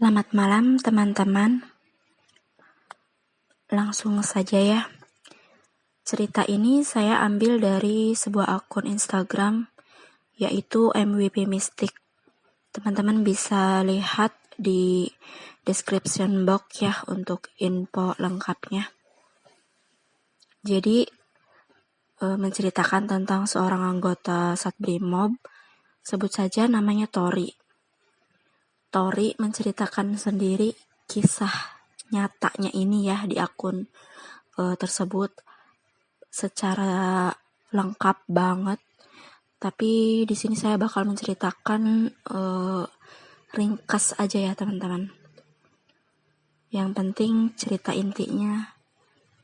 Selamat malam teman-teman, langsung saja ya. Cerita ini saya ambil dari sebuah akun Instagram, yaitu MVP Mystic. Teman-teman bisa lihat di description box ya untuk info lengkapnya. Jadi menceritakan tentang seorang anggota Satbrimob, sebut saja namanya Tori. Tori menceritakan sendiri kisah nyatanya ini ya di akun tersebut secara lengkap banget. Tapi di sini saya bakal menceritakan ringkas aja ya teman-teman. Yang penting cerita intinya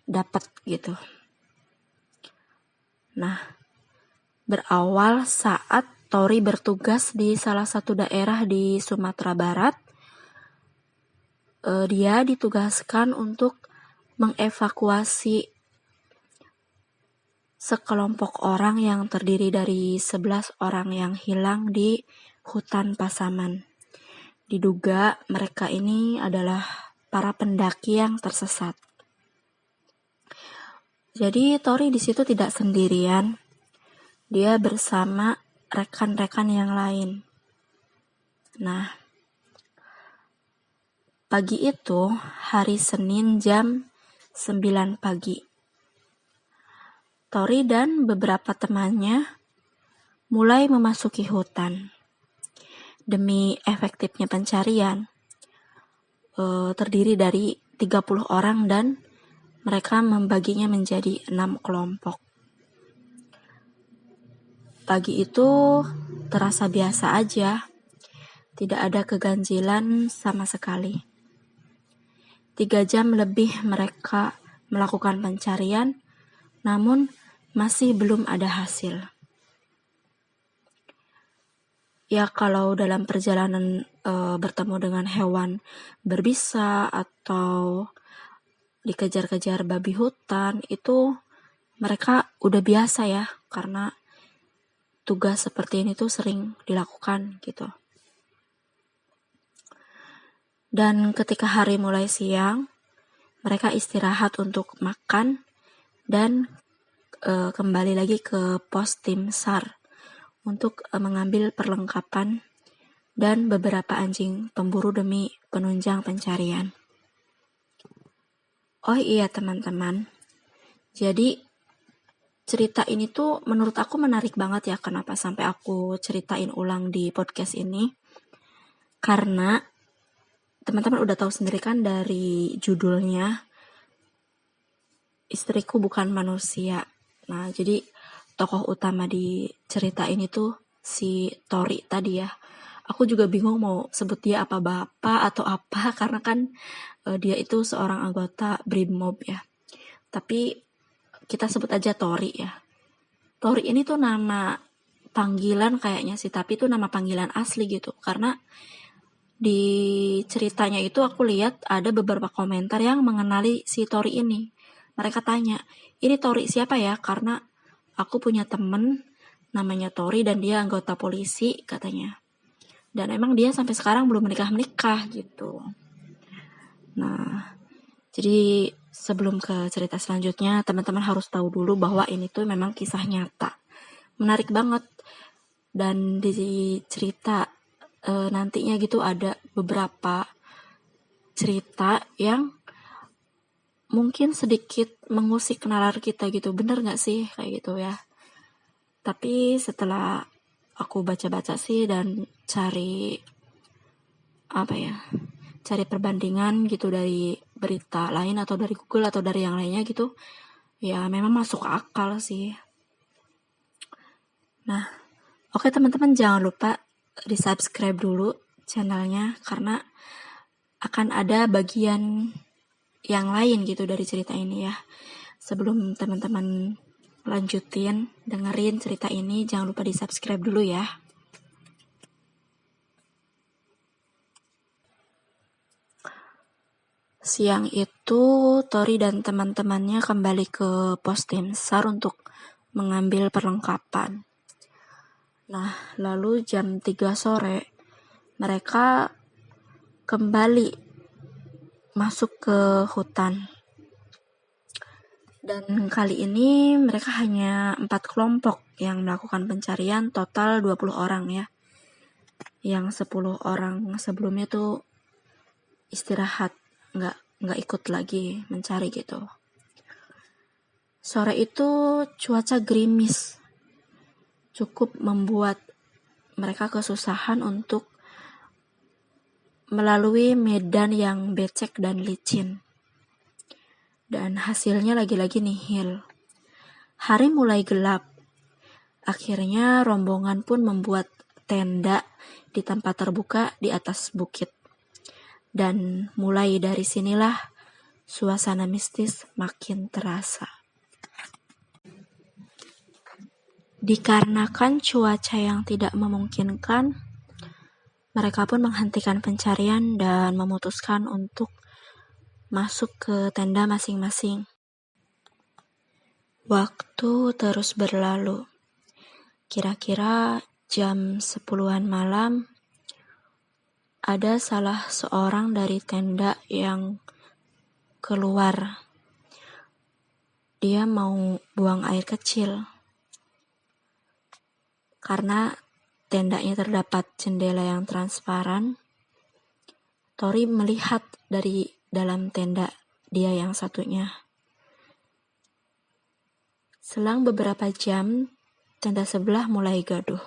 dapat gitu. Nah, berawal saat Tori bertugas di salah satu daerah di Sumatera Barat. Dia ditugaskan untuk mengevakuasi sekelompok orang yang terdiri dari 11 orang yang hilang di hutan Pasaman. Diduga mereka ini adalah para pendaki yang tersesat. Jadi Tori di situ tidak sendirian. Dia bersama rekan-rekan yang lain. Nah, pagi itu hari Senin jam 9 pagi. Tori dan beberapa temannya mulai memasuki hutan. Demi efektifnya pencarian, terdiri dari 30 orang dan mereka membaginya menjadi 6 kelompok. Pagi itu terasa biasa aja, tidak ada keganjilan sama sekali. 3 jam lebih mereka melakukan pencarian, namun masih belum ada hasil. Ya kalau dalam perjalanan bertemu dengan hewan berbisa atau dikejar-kejar babi hutan, itu mereka udah biasa ya, karena tugas seperti ini tuh sering dilakukan gitu. Dan ketika hari mulai siang, mereka istirahat untuk makan dan kembali lagi ke pos tim SAR untuk mengambil perlengkapan dan beberapa anjing pemburu demi penunjang pencarian. Oh iya teman-teman, jadi cerita ini tuh menurut aku menarik banget ya, kenapa sampai aku ceritain ulang di podcast ini. Karena teman-teman udah tahu sendiri kan dari judulnya, Istriku Bukan Manusia. Nah, jadi tokoh utama di cerita ini tuh si Tori tadi ya. Aku juga bingung mau sebut dia apa bapak atau apa, karena kan dia itu seorang anggota Brimob ya. Tapi kita sebut aja Tori ya. Tori ini tuh nama panggilan kayaknya sih, tapi itu nama panggilan asli gitu. Karena di ceritanya itu aku lihat ada beberapa komentar yang mengenali si Tori ini. Mereka tanya, ini Tori siapa ya? Karena aku punya temen namanya Tori dan dia anggota polisi katanya. Dan emang dia sampai sekarang belum menikah gitu. Nah, jadi sebelum ke cerita selanjutnya, teman-teman harus tahu dulu bahwa ini tuh memang kisah nyata. Menarik banget. Dan di cerita nantinya gitu ada beberapa cerita yang mungkin sedikit mengusik nalar kita gitu. Bener gak sih kayak gitu ya? Tapi setelah aku baca-baca sih dan cari perbandingan gitu dari berita lain atau dari Google atau dari yang lainnya gitu, ya memang masuk akal sih. Nah, oke teman-teman, jangan lupa di subscribe dulu channelnya, karena akan ada bagian yang lain gitu dari cerita ini ya. Sebelum teman-teman lanjutin dengerin cerita ini, jangan lupa di subscribe dulu ya. Siang itu Tori dan teman-temannya kembali ke pos tim SAR untuk mengambil perlengkapan. Nah, lalu jam 3 sore mereka kembali masuk ke hutan. Dan kali ini mereka hanya 4 kelompok yang melakukan pencarian, total 20 orang ya. Yang 10 orang sebelumnya tuh istirahat, nggak ikut lagi mencari gitu. Sore itu cuaca gerimis, cukup membuat mereka kesusahan untuk melalui medan yang becek dan licin. Dan hasilnya lagi-lagi nihil. Hari mulai gelap. Akhirnya rombongan pun membuat tenda di tempat terbuka di atas bukit. Dan mulai dari sinilah suasana mistis makin terasa. Dikarenakan cuaca yang tidak memungkinkan, mereka pun menghentikan pencarian dan memutuskan untuk masuk ke tenda masing-masing. Waktu terus berlalu. Kira-kira jam 10-an malam, ada salah seorang dari tenda yang keluar. Dia mau buang air kecil. Karena tendanya terdapat jendela yang transparan, Tori melihat dari dalam tenda dia yang satunya. Selang beberapa jam, tenda sebelah mulai gaduh.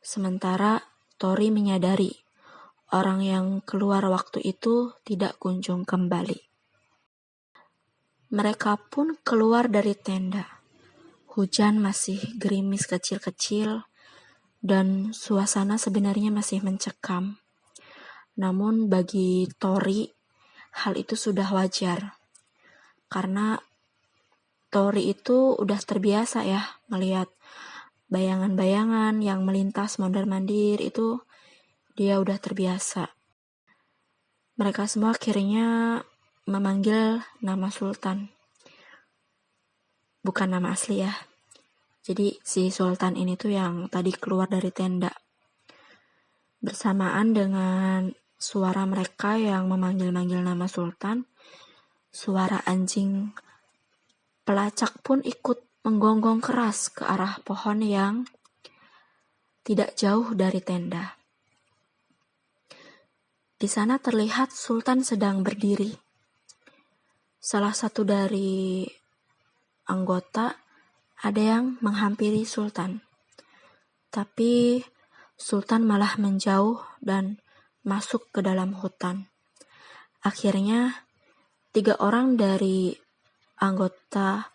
Sementara Tori menyadari orang yang keluar waktu itu tidak kunjung kembali. Mereka pun keluar dari tenda. Hujan masih gerimis kecil-kecil dan suasana sebenarnya masih mencekam. Namun bagi Tori, hal itu sudah wajar. Karena Tori itu udah terbiasa ya melihat bayangan-bayangan yang melintas mondar-mandir, itu dia udah terbiasa. Mereka semua akhirnya memanggil nama Sultan. Bukan nama asli ya. Jadi si Sultan ini tuh yang tadi keluar dari tenda. Bersamaan dengan suara mereka yang memanggil-manggil nama Sultan, suara anjing pelacak pun ikut menggonggong keras ke arah pohon yang tidak jauh dari tenda. Di sana terlihat Sultan sedang berdiri. Salah satu dari anggota ada yang menghampiri Sultan. Tapi Sultan malah menjauh dan masuk ke dalam hutan. Akhirnya 3 orang dari anggota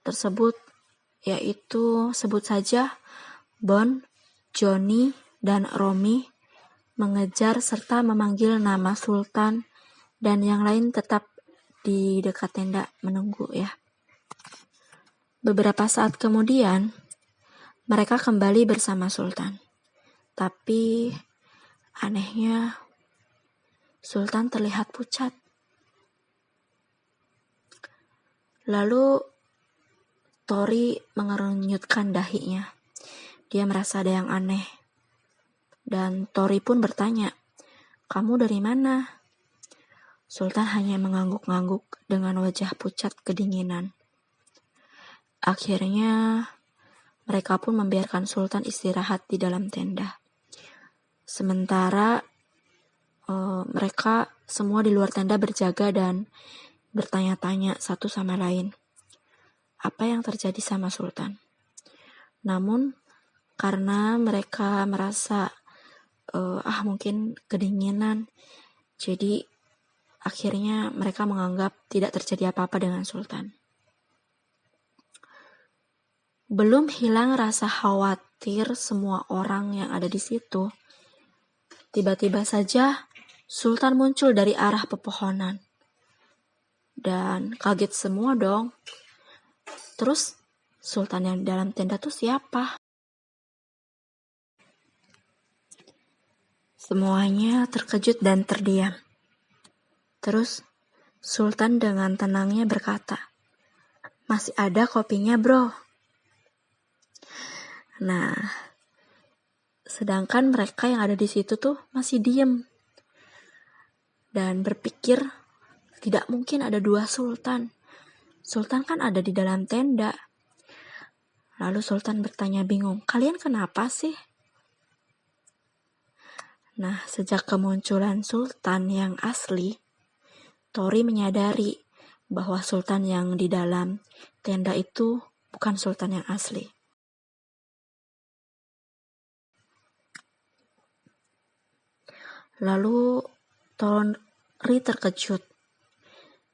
tersebut, yaitu sebut saja Bon, Johnny, dan Romi, mengejar serta memanggil nama Sultan, dan yang lain tetap di dekat tenda menunggu ya. Beberapa saat kemudian, mereka kembali bersama Sultan. Tapi anehnya, Sultan terlihat pucat. Lalu Tori mengerunyutkan dahinya. Dia merasa ada yang aneh. Dan Tori pun bertanya, "Kamu dari mana?" Sultan hanya mengangguk-angguk dengan wajah pucat kedinginan. Akhirnya, mereka pun membiarkan Sultan istirahat di dalam tenda. Sementara mereka semua di luar tenda berjaga dan bertanya-tanya satu sama lain, apa yang terjadi sama Sultan. Namun, karena mereka merasa mungkin kedinginan, jadi akhirnya mereka menganggap tidak terjadi apa-apa dengan Sultan. Belum hilang rasa khawatir semua orang yang ada di situ, tiba-tiba saja Sultan muncul dari arah pepohonan. Dan kaget semua dong. Terus Sultan yang dalam tenda tuh siapa? Semuanya terkejut dan terdiam. Terus Sultan dengan tenangnya berkata, "Masih ada kopinya, bro." Nah, Sedangkan mereka yang ada di situ tuh masih diem dan berpikir tidak mungkin ada dua sultan. Sultan kan ada di dalam tenda. Lalu sultan bertanya bingung, kalian kenapa sih? Nah, sejak kemunculan sultan yang asli, Tori menyadari bahwa sultan yang di dalam tenda itu bukan sultan yang asli. Lalu Tori terkejut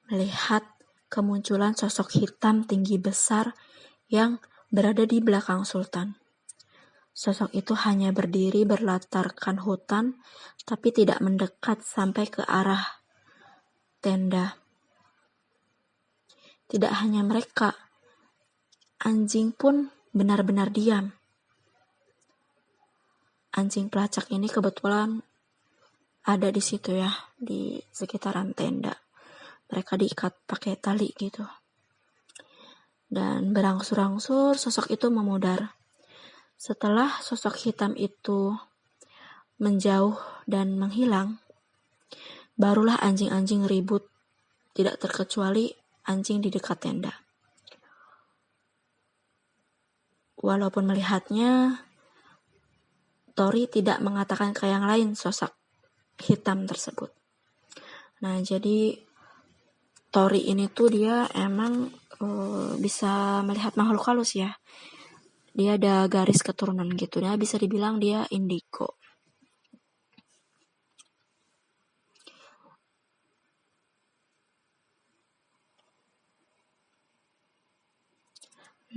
melihat kemunculan sosok hitam tinggi besar yang berada di belakang sultan. Sosok itu hanya berdiri berlatarkan hutan, tapi tidak mendekat sampai ke arah tenda. Tidak hanya mereka, anjing pun benar-benar diam. Anjing pelacak ini kebetulan ada di situ ya, di sekitaran tenda. Mereka diikat pakai tali gitu. Dan berangsur-angsur sosok itu memudar. Setelah sosok hitam itu menjauh dan menghilang, barulah anjing-anjing ribut, tidak terkecuali anjing di dekat tenda. Walaupun melihatnya, Tori tidak mengatakan ke yang lain sosok hitam tersebut. Nah, jadi Tori ini tuh dia emang bisa melihat makhluk halus ya. Dia ada garis keturunan gitu. Dia bisa dibilang dia indigo.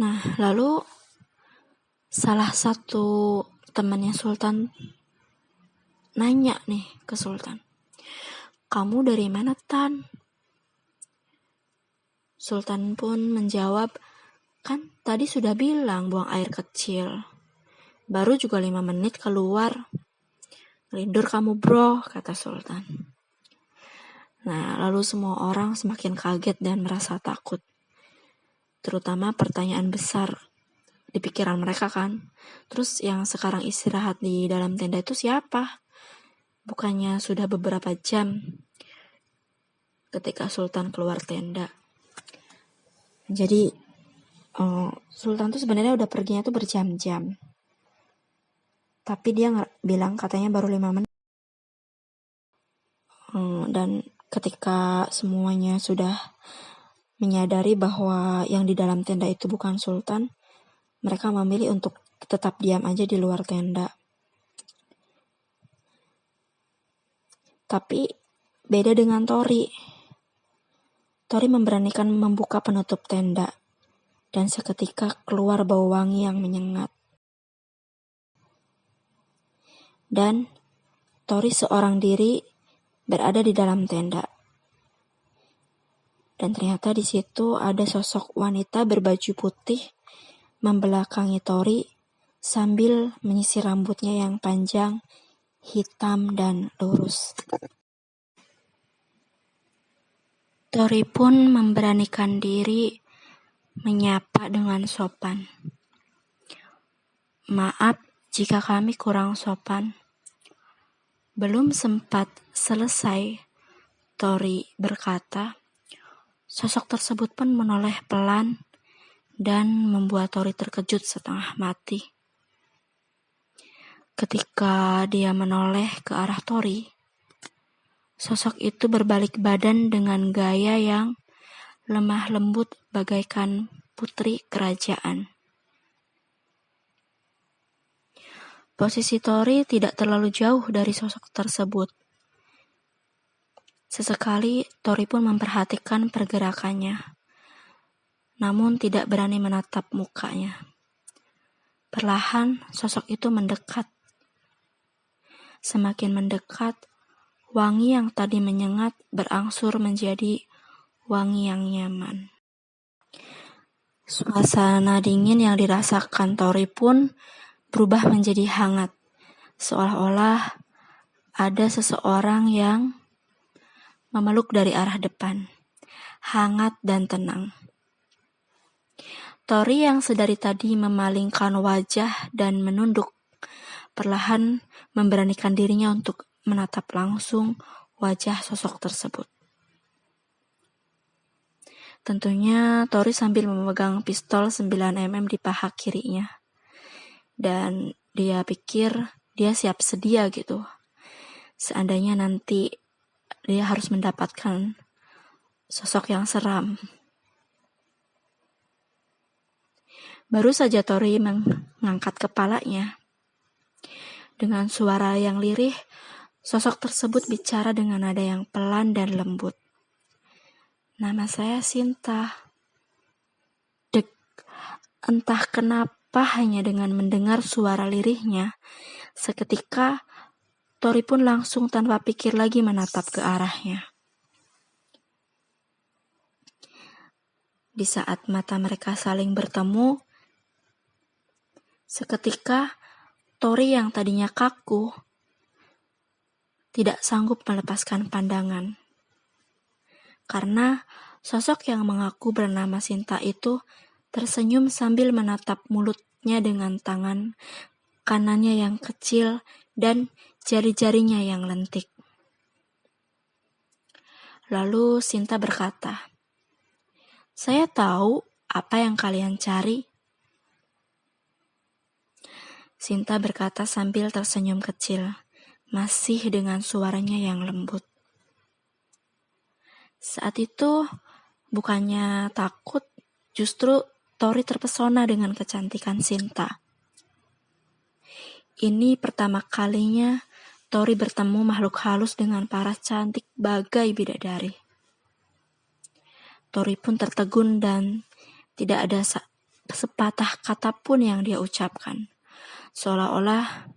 Nah, lalu salah satu temannya Sultan nanya nih ke Sultan, kamu dari mana, Tan? Sultan pun menjawab, kan tadi sudah bilang buang air kecil. Baru juga 5 menit keluar. Lindur kamu bro, kata Sultan. Nah, lalu semua orang semakin kaget dan merasa takut. Terutama pertanyaan besar di pikiran mereka kan. Terus yang sekarang istirahat di dalam tenda itu siapa? Bukannya sudah beberapa jam ketika Sultan keluar tenda. Jadi Sultan tuh sebenarnya udah perginya tuh berjam-jam. Tapi dia bilang katanya baru 5 menit. Dan ketika semuanya sudah menyadari bahwa yang di dalam tenda itu bukan Sultan, mereka memilih untuk tetap diam aja di luar tenda. Tapi beda dengan Tori. Tori memberanikan membuka penutup tenda, dan seketika keluar bau wangi yang menyengat. Dan Tori seorang diri berada di dalam tenda. Dan ternyata di situ ada sosok wanita berbaju putih membelakangi Tori sambil menyisir rambutnya yang panjang, hitam, dan lurus. Tori pun memberanikan diri menyapa dengan sopan. Maaf jika kami kurang sopan. Belum sempat selesai, Tori berkata, sosok tersebut pun menoleh pelan dan membuat Tori terkejut setengah mati. Ketika dia menoleh ke arah Tori, sosok itu berbalik badan dengan gaya yang lemah lembut bagaikan putri kerajaan. Posisi Tori tidak terlalu jauh dari sosok tersebut. Sesekali Tori pun memperhatikan pergerakannya, namun tidak berani menatap mukanya. Perlahan sosok itu mendekat. Semakin mendekat, wangi yang tadi menyengat berangsur menjadi wangi yang nyaman. Suasana dingin yang dirasakan Tori pun berubah menjadi hangat, seolah-olah ada seseorang yang memeluk dari arah depan, hangat dan tenang. Tori yang sedari tadi memalingkan wajah dan menunduk, perlahan memberanikan dirinya untuk menatap langsung wajah sosok tersebut. Tentunya Tori sambil memegang pistol 9mm di paha kirinya. Dan dia pikir dia siap sedia gitu. Seandainya nanti dia harus mendapatkan sosok yang seram. Baru saja Tori mengangkat kepalanya. Dengan suara yang lirih, sosok tersebut bicara dengan nada yang pelan dan lembut. "Nama saya Sinta." Dek, entah kenapa hanya dengan mendengar suara lirihnya, seketika Tori pun langsung tanpa pikir lagi menatap ke arahnya. Di saat mata mereka saling bertemu, seketika Tori yang tadinya kaku tidak sanggup melepaskan pandangan. Karena sosok yang mengaku bernama Sinta itu tersenyum sambil menatap mulutnya dengan tangan kanannya yang kecil dan jari-jarinya yang lentik. Lalu Sinta berkata, "Saya tahu apa yang kalian cari." Sinta berkata sambil tersenyum kecil, masih dengan suaranya yang lembut. Saat itu, bukannya takut, justru Tori terpesona dengan kecantikan Sinta. Ini pertama kalinya Tori bertemu makhluk halus dengan paras cantik bagai bidadari. Tori pun tertegun dan tidak ada sepatah kata pun yang dia ucapkan. Seolah-olah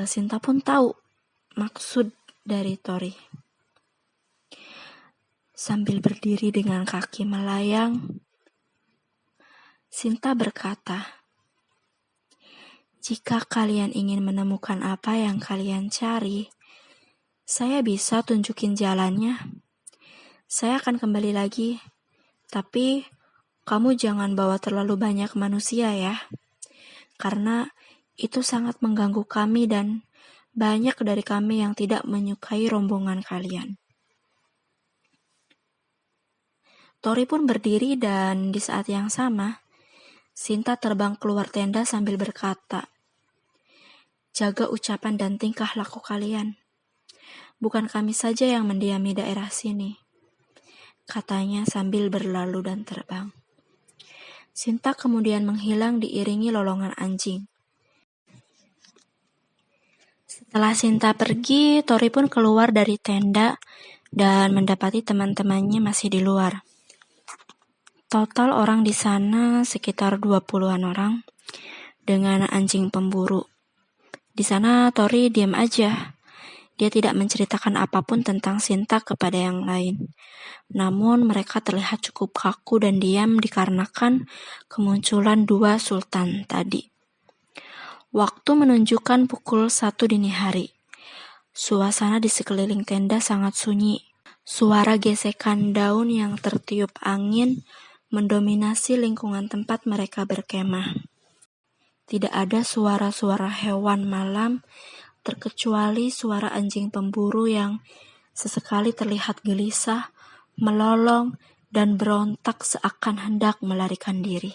Sinta pun tahu maksud dari Tori. Sambil berdiri dengan kaki melayang, Sinta berkata, "Jika kalian ingin menemukan apa yang kalian cari, saya bisa tunjukin jalannya. Saya akan kembali lagi, tapi kamu jangan bawa terlalu banyak manusia ya, karena itu sangat mengganggu kami dan banyak dari kami yang tidak menyukai rombongan kalian." Tori pun berdiri dan di saat yang sama, Sinta terbang keluar tenda sambil berkata, "Jaga ucapan dan tingkah laku kalian. Bukan kami saja yang mendiami daerah sini," katanya sambil berlalu dan terbang. Sinta kemudian menghilang diiringi lolongan anjing. Setelah Sinta pergi, Tori pun keluar dari tenda dan mendapati teman-temannya masih di luar. Total orang di sana sekitar 20-an orang dengan anjing pemburu. Di sana Tori diam aja. Dia tidak menceritakan apapun tentang Sinta kepada yang lain. Namun mereka terlihat cukup kaku dan diam dikarenakan kemunculan dua sultan tadi. Waktu menunjukkan pukul 1 dini hari. Suasana di sekeliling tenda sangat sunyi. Suara gesekan daun yang tertiup angin mendominasi lingkungan tempat mereka berkemah. Tidak ada suara-suara hewan malam, terkecuali suara anjing pemburu yang sesekali terlihat gelisah, melolong, dan berontak seakan hendak melarikan diri.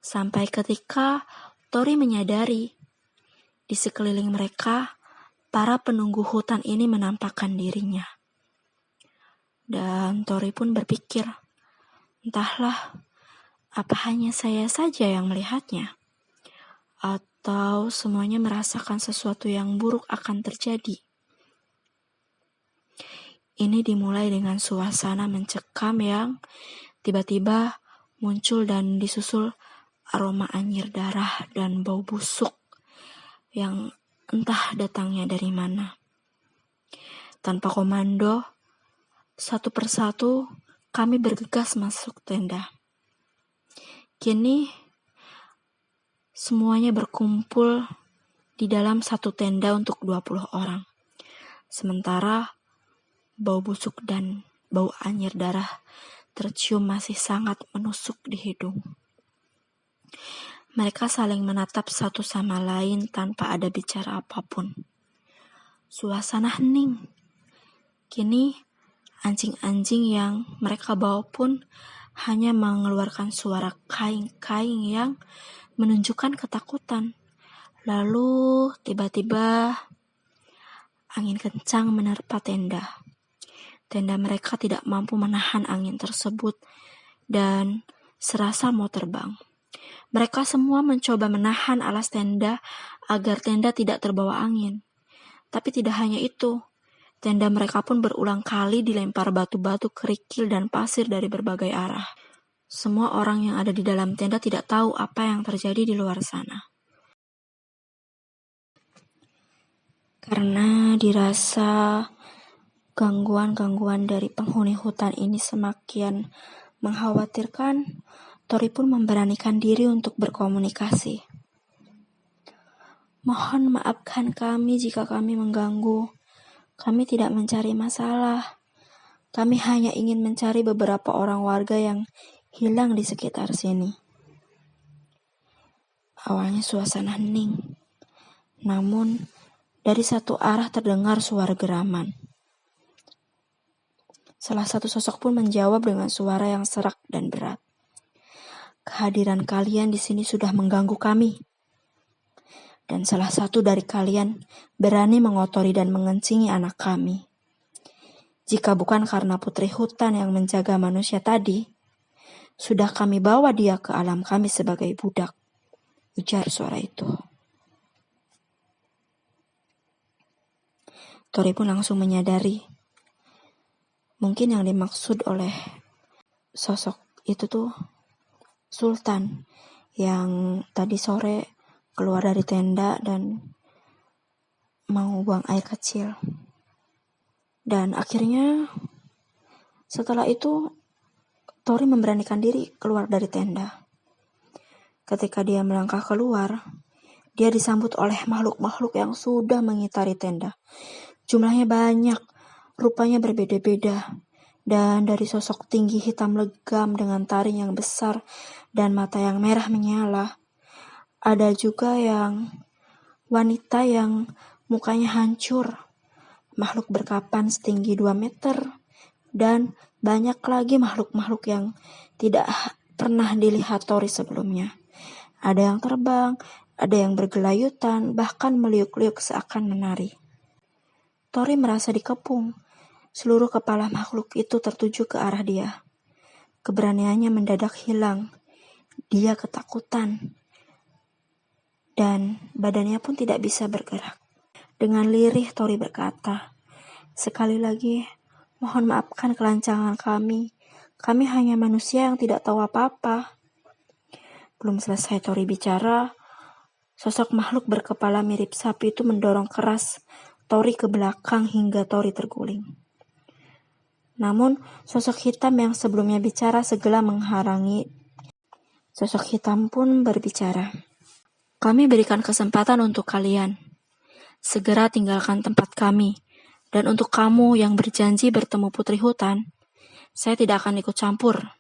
Sampai ketika Tori menyadari, di sekeliling mereka, para penunggu hutan ini menampakkan dirinya. Dan Tori pun berpikir, entahlah, apa hanya saya saja yang melihatnya? Atau semuanya merasakan sesuatu yang buruk akan terjadi? Ini dimulai dengan suasana mencekam yang tiba-tiba muncul dan disusul aroma anyir darah dan bau busuk yang entah datangnya dari mana. Tanpa komando, satu persatu kami bergegas masuk tenda. Kini semuanya berkumpul di dalam satu tenda untuk 20 orang. Sementara bau busuk dan bau anyir darah tercium masih sangat menusuk di hidung. Mereka saling menatap satu sama lain tanpa ada bicara apapun. Suasana hening. Kini, anjing-anjing yang mereka bawa pun hanya mengeluarkan suara kaing-kaing yang menunjukkan ketakutan. Lalu, tiba-tiba, angin kencang menerpa tenda. Tenda mereka tidak mampu menahan angin tersebut dan serasa mau terbang. Mereka semua mencoba menahan alas tenda agar tenda tidak terbawa angin. Tapi tidak hanya itu, tenda mereka pun berulang kali dilempar batu-batu kerikil dan pasir dari berbagai arah. Semua orang yang ada di dalam tenda tidak tahu apa yang terjadi di luar sana. Karena dirasa gangguan-gangguan dari penghuni hutan ini semakin mengkhawatirkan, Tori pun memberanikan diri untuk berkomunikasi. Mohon maafkan kami jika kami mengganggu. Kami tidak mencari masalah. Kami hanya ingin mencari beberapa orang warga yang hilang di sekitar sini. Awalnya suasana hening. Namun, dari satu arah terdengar suara geraman. Salah satu sosok pun menjawab dengan suara yang serak dan berat. Kehadiran kalian di sini sudah mengganggu kami. Dan salah satu dari kalian berani mengotori dan mengencingi anak kami. Jika bukan karena putri hutan yang menjaga manusia tadi, sudah kami bawa dia ke alam kami sebagai budak, ujar suara itu. Tori pun langsung menyadari, mungkin yang dimaksud oleh sosok itu tuh Sultan yang tadi sore keluar dari tenda dan mau buang air kecil. Dan akhirnya setelah itu Tori memberanikan diri keluar dari tenda. Ketika dia melangkah keluar, dia disambut oleh makhluk-makhluk yang sudah mengitari tenda. Jumlahnya banyak, rupanya berbeda-beda. Dan dari sosok tinggi hitam legam dengan taring yang besar dan mata yang merah menyala, ada juga yang wanita yang mukanya hancur, makhluk berkapan setinggi 2 meter, dan banyak lagi makhluk-makhluk yang tidak pernah dilihat Tori sebelumnya. Ada yang terbang, ada yang bergelayutan, bahkan meliuk-liuk seakan menari. Tori merasa dikepung. Seluruh kepala makhluk itu tertuju ke arah dia. Keberaniannya mendadak hilang. Dia ketakutan. Dan badannya pun tidak bisa bergerak. Dengan lirih Tori berkata, "Sekali lagi, mohon maafkan kelancangan kami. Kami hanya manusia yang tidak tahu apa-apa." Belum selesai Tori bicara, sosok makhluk berkepala mirip sapi itu mendorong keras Tori ke belakang hingga Tori terguling. Namun, sosok hitam yang sebelumnya bicara segera menghalangi. Sosok hitam pun berbicara. "Kami berikan kesempatan untuk kalian. Segera tinggalkan tempat kami. Dan untuk kamu yang berjanji bertemu putri hutan, saya tidak akan ikut campur."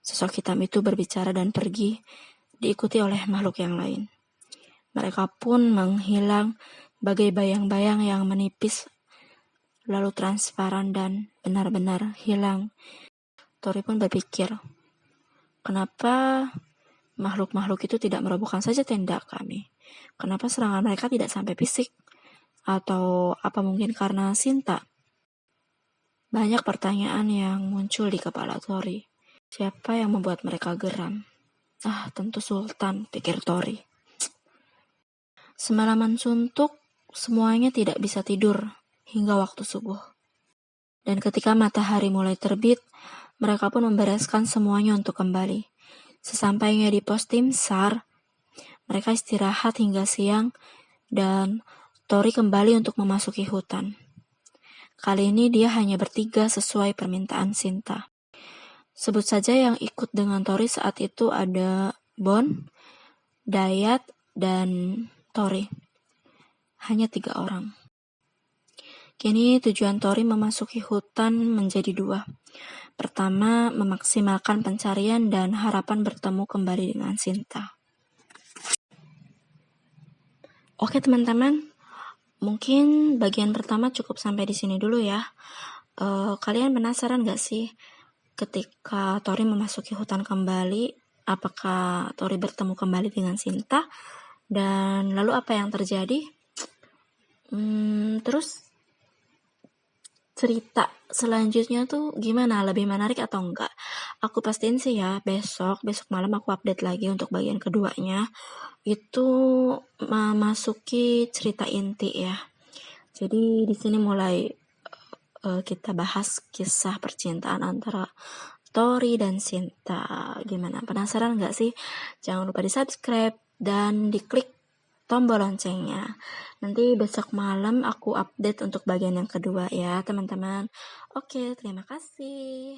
Sosok hitam itu berbicara dan pergi, diikuti oleh makhluk yang lain. Mereka pun menghilang bagai bayang-bayang yang menipis, lalu transparan dan benar-benar hilang. Tori pun berpikir, kenapa makhluk-makhluk itu tidak merobohkan saja tenda kami? Kenapa serangan mereka tidak sampai fisik? Atau apa mungkin karena Sinta? Banyak pertanyaan yang muncul di kepala Tori. Siapa yang membuat mereka geram? Tentu Sultan, pikir Tori. Semalaman suntuk, semuanya tidak bisa tidur hingga waktu subuh. Dan ketika matahari mulai terbit, mereka pun membereskan semuanya untuk kembali. Sesampainya di pos tim SAR, mereka istirahat hingga siang dan Tori kembali untuk memasuki hutan. Kali ini dia hanya bertiga sesuai permintaan Sinta. Sebut saja yang ikut dengan Tori saat itu ada Bon, Dayat, dan Tori. Hanya 3 orang. Kini tujuan Tori memasuki hutan menjadi 2. Pertama, memaksimalkan pencarian dan harapan bertemu kembali dengan Sinta. Oke teman-teman, mungkin bagian pertama cukup sampai di sini dulu ya. Kalian penasaran gak sih ketika Tori memasuki hutan kembali, apakah Tori bertemu kembali dengan Sinta? Dan lalu apa yang terjadi? Terus cerita selanjutnya tuh gimana? Lebih menarik atau enggak? Aku pastiin sih ya, besok malam aku update lagi untuk bagian keduanya. Itu memasuki cerita inti ya. Jadi di sini mulai kita bahas kisah percintaan antara Tori dan Sinta. Gimana? Penasaran nggak sih? Jangan lupa di subscribe dan diklik tombol loncengnya. Nanti besok malam aku update untuk bagian yang kedua ya teman-teman. Oke, terima kasih.